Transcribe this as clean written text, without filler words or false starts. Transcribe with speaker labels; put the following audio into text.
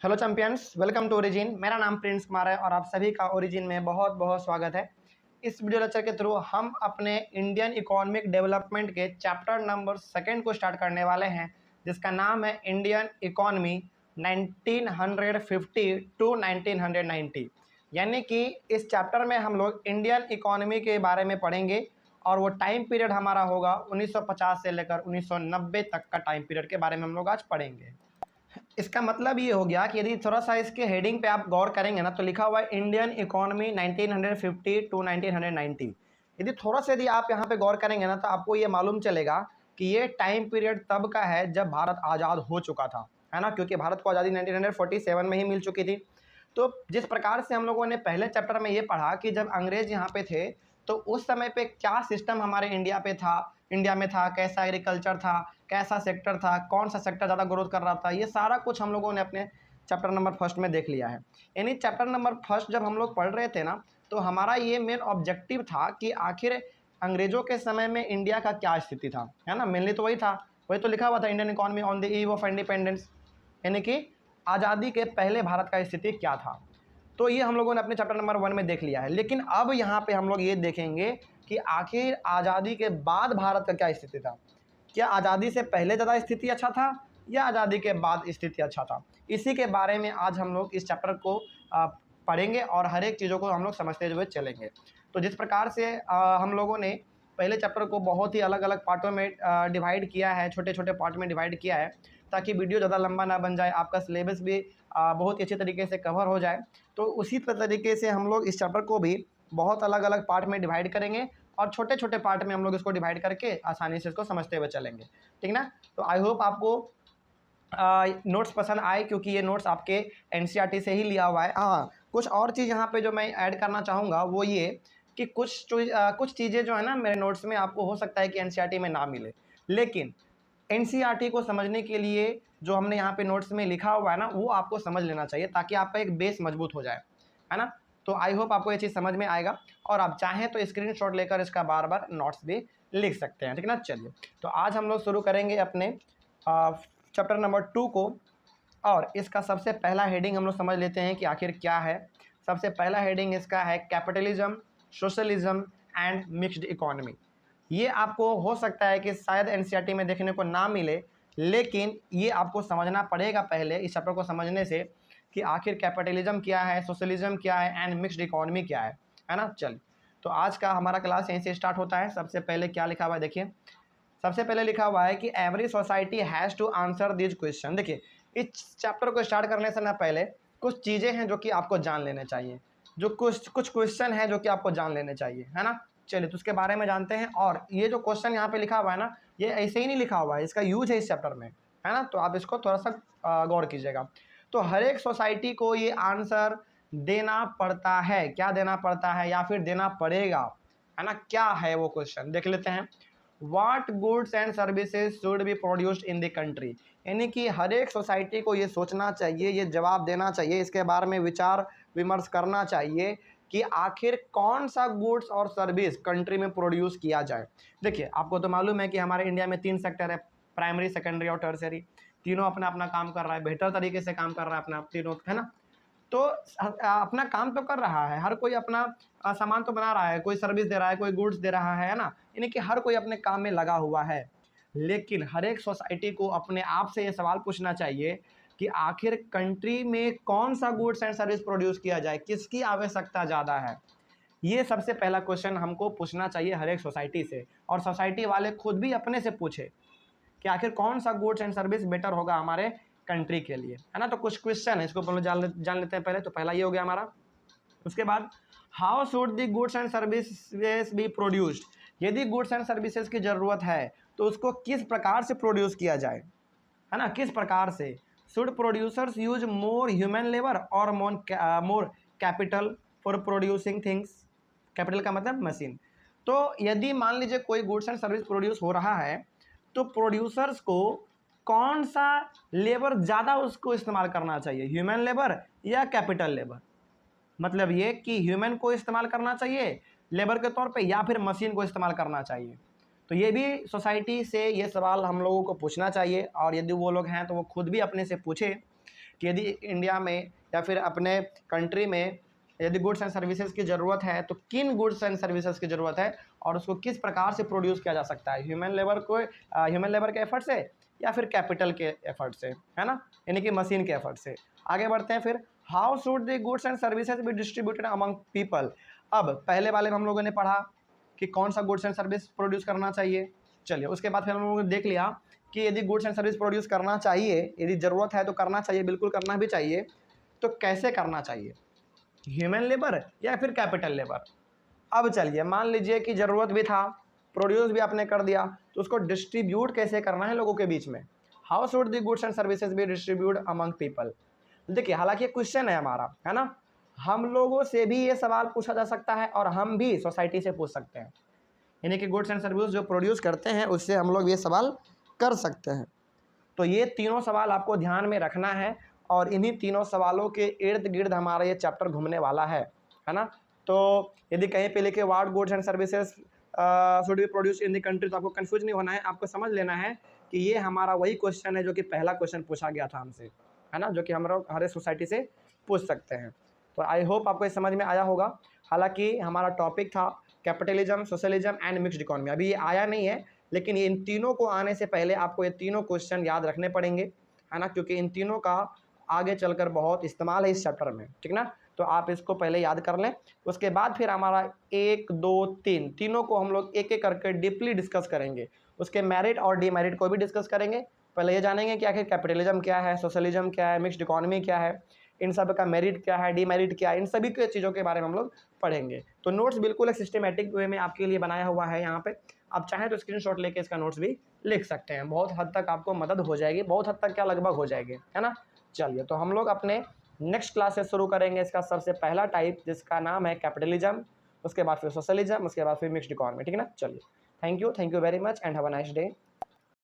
Speaker 1: Hello champions, welcome to Origin. मेरा नाम Prince Kumar है और आप सभी का ओरिजिन में बहुत बहुत स्वागत है। इस वीडियो लेक्चर के थ्रू हम अपने इंडियन इकोनॉमिक डेवलपमेंट के चैप्टर नंबर 2 को स्टार्ट करने वाले हैं, जिसका नाम है इंडियन इकोनॉमी 1950 टू 1990। यानी कि इस चैप्टर में हम लोग इंडियन इकोनॉमी के बारे में पढ़ेंगे और वो टाइम पीरियड हमारा होगा 1950 से लेकर 1990 तक का टाइम पीरियड के बारे में हम लोग आज पढ़ेंगे। इसका मतलब ये हो गया कि यदि थोड़ा सा इसके हेडिंग पे आप गौर करेंगे ना, तो लिखा हुआ है इंडियन इकोनॉमी 1950 टू 1990। यदि आप यहाँ पे गौर करेंगे ना, तो आपको ये मालूम चलेगा कि ये टाइम पीरियड तब का है जब भारत आज़ाद हो चुका था, है ना, क्योंकि भारत को आज़ादी 1947 में ही मिल चुकी थी। तो जिस प्रकार से हम लोगों ने पहले चैप्टर में ये पढ़ा कि जब अंग्रेज यहाँ पे थे तो उस समय पे क्या सिस्टम हमारे इंडिया में था, कैसा एग्रीकल्चर था, कैसा सेक्टर था, कौन सा सेक्टर ज़्यादा ग्रोथ कर रहा था, ये सारा कुछ हम लोगों ने अपने चैप्टर नंबर 1 में देख लिया है। यानी चैप्टर नंबर 1 जब हम लोग पढ़ रहे थे ना, तो हमारा ये मेन ऑब्जेक्टिव था कि आखिर अंग्रेज़ों के समय में इंडिया का क्या स्थिति था, है ना। मेनली तो वही था, वही तो लिखा हुआ था, Indian economy on the eve of independence, यानी कि आज़ादी के पहले भारत का स्थिति क्या था। तो ये हम लोगों ने अपने चैप्टर नंबर 1 में देख लिया है। लेकिन अब यहाँ पे हम लोग ये देखेंगे कि आखिर आज़ादी के बाद भारत का क्या स्थिति था। क्या आज़ादी से पहले ज़्यादा स्थिति अच्छा था या आज़ादी के बाद स्थिति अच्छा था। इसी के बारे में आज हम लोग इस चैप्टर को पढ़ेंगे और हर एक चीज़ों को हम लोग समझते हुए चलेंगे। तो जिस प्रकार से हम लोगों ने पहले चैप्टर को बहुत ही अलग अलग पार्टों में डिवाइड किया है, छोटे छोटे पार्ट में डिवाइड किया है, ताकि वीडियो ज़्यादा लंबा ना बन जाए, आपका सिलेबस भी बहुत ही अच्छे तरीके से कवर हो जाए। तो उसी तरीके से हम लोग इस चैप्टर को भी बहुत अलग अलग पार्ट में डिवाइड करेंगे और छोटे छोटे पार्ट में हम लोग इसको डिवाइड करके आसानी से इसको समझते हुए चलेंगे, ठीक ना। तो आई होप आपको नोट्स पसंद आए, क्योंकि ये नोट्स आपके एनसीईआरटी से ही लिया हुआ है। हाँ, कुछ और चीज़ यहाँ पे जो मैं ऐड करना चाहूँगा वो ये कि कुछ चीज़ें जो है ना मेरे नोट्स में, आपको हो सकता है कि एनसीईआरटी में ना मिले, लेकिन एनसीईआरटी को समझने के लिए जो हमने यहाँ पे नोट्स में लिखा हुआ है ना, वो आपको समझ लेना चाहिए, ताकि आपका एक बेस मजबूत हो जाए, है ना। तो आई होप आपको ये चीज़ समझ में आएगा, और आप चाहें तो स्क्रीनशॉट लेकर इसका बार बार नोट्स भी लिख सकते हैं, ठीक ना। चलिए, तो आज हम लोग शुरू करेंगे अपने चैप्टर नंबर 2 को, और इसका सबसे पहला हेडिंग हम लोग समझ लेते हैं कि आखिर क्या है। सबसे पहला हेडिंग इसका है capitalism, socialism and mixed economy. ये आपको हो सकता है कि शायद एनसीईआरटी में देखने को ना मिले, लेकिन ये आपको समझना पड़ेगा पहले इस चैप्टर को समझने से कि आखिर कैपिटलिज्म क्या है, सोशलिज्म क्या है एंड मिक्स्ड इकोनॉमी क्या है ना। चल, तो आज का हमारा क्लास यहीं से स्टार्ट होता है। सबसे पहले क्या लिखा हुआ है देखिए, सबसे पहले लिखा हुआ है कि every society has to answer this question. देखिए, इस चैप्टर को स्टार्ट करने से ना पहले कुछ चीज़ें हैं जो कि आपको जान लेने चाहिए, जो कुछ क्वेश्चन है जो कि आपको जान लेने चाहिए, है ना। चलिए, तो उसके बारे में जानते हैं। और ये जो क्वेश्चन यहाँ पे लिखा हुआ है ना, ये ऐसे ही नहीं लिखा हुआ है, इसका यूज है इस चैप्टर में, है ना। तो आप इसको थोड़ा सा गौर कीजिएगा। तो हर एक सोसाइटी को ये आंसर देना पड़ता है, क्या देना पड़ता है या फिर देना पड़ेगा, है ना। क्या है वो क्वेश्चन, देख लेते हैं। What goods and services should be produced in the country. यानी कि हर एक सोसाइटी को ये सोचना चाहिए, ये जवाब देना चाहिए, इसके बारे में विचार विमर्श करना चाहिए कि आखिर कौन सा गुड्स और सर्विस कंट्री में प्रोड्यूस किया जाए। देखिए, आपको तो मालूम है कि हमारे इंडिया में 3 सेक्टर है, प्राइमरी, सेकेंडरी और टर्सरी। तीनों अपना अपना काम कर रहा है, बेहतर तरीके से काम कर रहा है अपना तीनों, है ना। तो अपना काम तो कर रहा है, हर कोई अपना सामान तो बना रहा है, कोई सर्विस दे रहा है, कोई गुड्स दे रहा है ना। यानी कि हर कोई अपने काम में लगा हुआ है। लेकिन हर एक सोसाइटी को अपने आप से ये सवाल पूछना चाहिए कि आखिर कंट्री में कौन सा गुड्स एंड सर्विस प्रोड्यूस किया जाए, किसकी आवश्यकता ज़्यादा है। ये सबसे पहला क्वेश्चन हमको पूछना चाहिए हर एक सोसाइटी से, और सोसाइटी वाले खुद भी अपने से पूछे कि आखिर कौन सा गुड्स एंड सर्विस बेटर होगा हमारे कंट्री के लिए, है ना। तो कुछ क्वेश्चन है, इसको पहले जान लेते हैं पहले। तो पहला ये हो गया हमारा। उसके बाद, how should the goods and services be produced. यदि गुड्स एंड सर्विसेज की ज़रूरत है तो उसको किस प्रकार से प्रोड्यूस किया जाए, है ना, किस प्रकार से। Should producers use more human labour और more capital for producing things. Capital का मतलब मशीन। तो यदि मान लीजिए कोई गुड्स एंड सर्विस प्रोड्यूस हो रहा है, तो प्रोड्यूसर्स को कौन सा लेबर ज़्यादा उसको इस्तेमाल करना चाहिए, ह्यूमन लेबर या कैपिटल लेबर। मतलब ये कि ह्यूमन को इस्तेमाल करना चाहिए लेबर के तौर पे या फिर मशीन को इस्तेमाल करना चाहिए। तो ये भी सोसाइटी से ये सवाल हम लोगों को पूछना चाहिए, और यदि वो लोग हैं तो वो खुद भी अपने से पूछे कि यदि इंडिया में या फिर अपने कंट्री में यदि गुड्स एंड सर्विसेज की ज़रूरत है तो किन गुड्स एंड सर्विसेज की ज़रूरत है और उसको किस प्रकार से प्रोड्यूस किया जा सकता है, ह्यूमन लेबर के एफर्ट से या फिर कैपिटल के एफर्ट से, है ना, यानी कि मशीन के एफर्ट से। आगे बढ़ते हैं फिर, how should the goods and services be distributed among people. अब पहले वाले में हम लोगों ने पढ़ा कि कौन सा गुड्स एंड सर्विस प्रोड्यूस करना चाहिए। चलिए उसके बाद फिर हम लोगों ने देख लिया कि यदि गुड्स एंड सर्विस प्रोड्यूस करना चाहिए, यदि ज़रूरत है तो करना चाहिए, बिल्कुल करना भी चाहिए, तो कैसे करना चाहिए, ह्यूमन लेबर या फिर कैपिटल लेबर। अब चलिए मान लीजिए कि ज़रूरत भी था, प्रोड्यूस भी आपने कर दिया, तो उसको डिस्ट्रीब्यूट कैसे करना है लोगों के बीच में। How should the goods and services be distribute among people. देखिए हालांकि ये क्वेश्चन है हमारा, है ना, हम लोगों से भी ये सवाल पूछा जा सकता है और हम भी सोसाइटी से पूछ सकते हैं, यानी कि गुड्स एंड सर्विस जो प्रोड्यूस करते हैं उससे हम लोग ये सवाल कर सकते हैं। तो ये तीनों सवाल आपको ध्यान में रखना है और इन्हीं तीनों सवालों के इर्द गिर्द हमारा ये चैप्टर घूमने वाला है ना। तो यदि कहीं पे लिखे what goods and services should B produce in the country, तो आपको कंफ्यूज नहीं होना है, आपको समझ लेना है कि ये हमारा वही क्वेश्चन है जो कि पहला क्वेश्चन पूछा गया था हमसे, है ना, जो कि हम लोग हर सोसाइटी से पूछ सकते हैं। तो आई होप आपको ये समझ में आया होगा। हालांकि हमारा टॉपिक था capitalism, socialism and mixed economy, अभी ये आया नहीं है, लेकिन इन तीनों को आने से पहले आपको ये तीनों क्वेश्चन याद रखने पड़ेंगे, है ना, क्योंकि इन तीनों का आगे चलकर बहुत इस्तेमाल है इस चैप्टर में, ठीक ना। तो आप इसको पहले याद कर लें, उसके बाद फिर हमारा 1, 2, 3 तीनों को हम लोग एक एक करके डीपली डिस्कस करेंगे, उसके मेरिट और डीमेरिट को भी डिस्कस करेंगे। पहले ये जानेंगे कि आखिर कैपिटलिज्म क्या है, सोशलिज्म क्या है, मिक्स्ड इकोनॉमी क्या है, इन सब का मेरिट क्या है, डीमेरिट क्या है, इन सभी के चीज़ों के बारे में हम लोग पढ़ेंगे। तो नोट्स बिल्कुल एक सिस्टमेटिक वे में आपके लिए बनाया हुआ है यहाँ पे, आप चाहें तो स्क्रीनशॉट लेके इसका नोट्स भी लिख सकते हैं, बहुत हद तक आपको मदद हो जाएगी, बहुत हद तक क्या लगभग हो जाएगी, है ना। चलिए तो हम लोग अपने नेक्स्ट क्लास से शुरू करेंगे इसका सबसे पहला टाइप जिसका नाम है कैपिटलिज्म, उसके बाद फिर सोशलिज्म, उसके बाद फिर मिक्स्ड इकोनॉमी, ठीक है ना। चलिए thank you very much and have a nice day.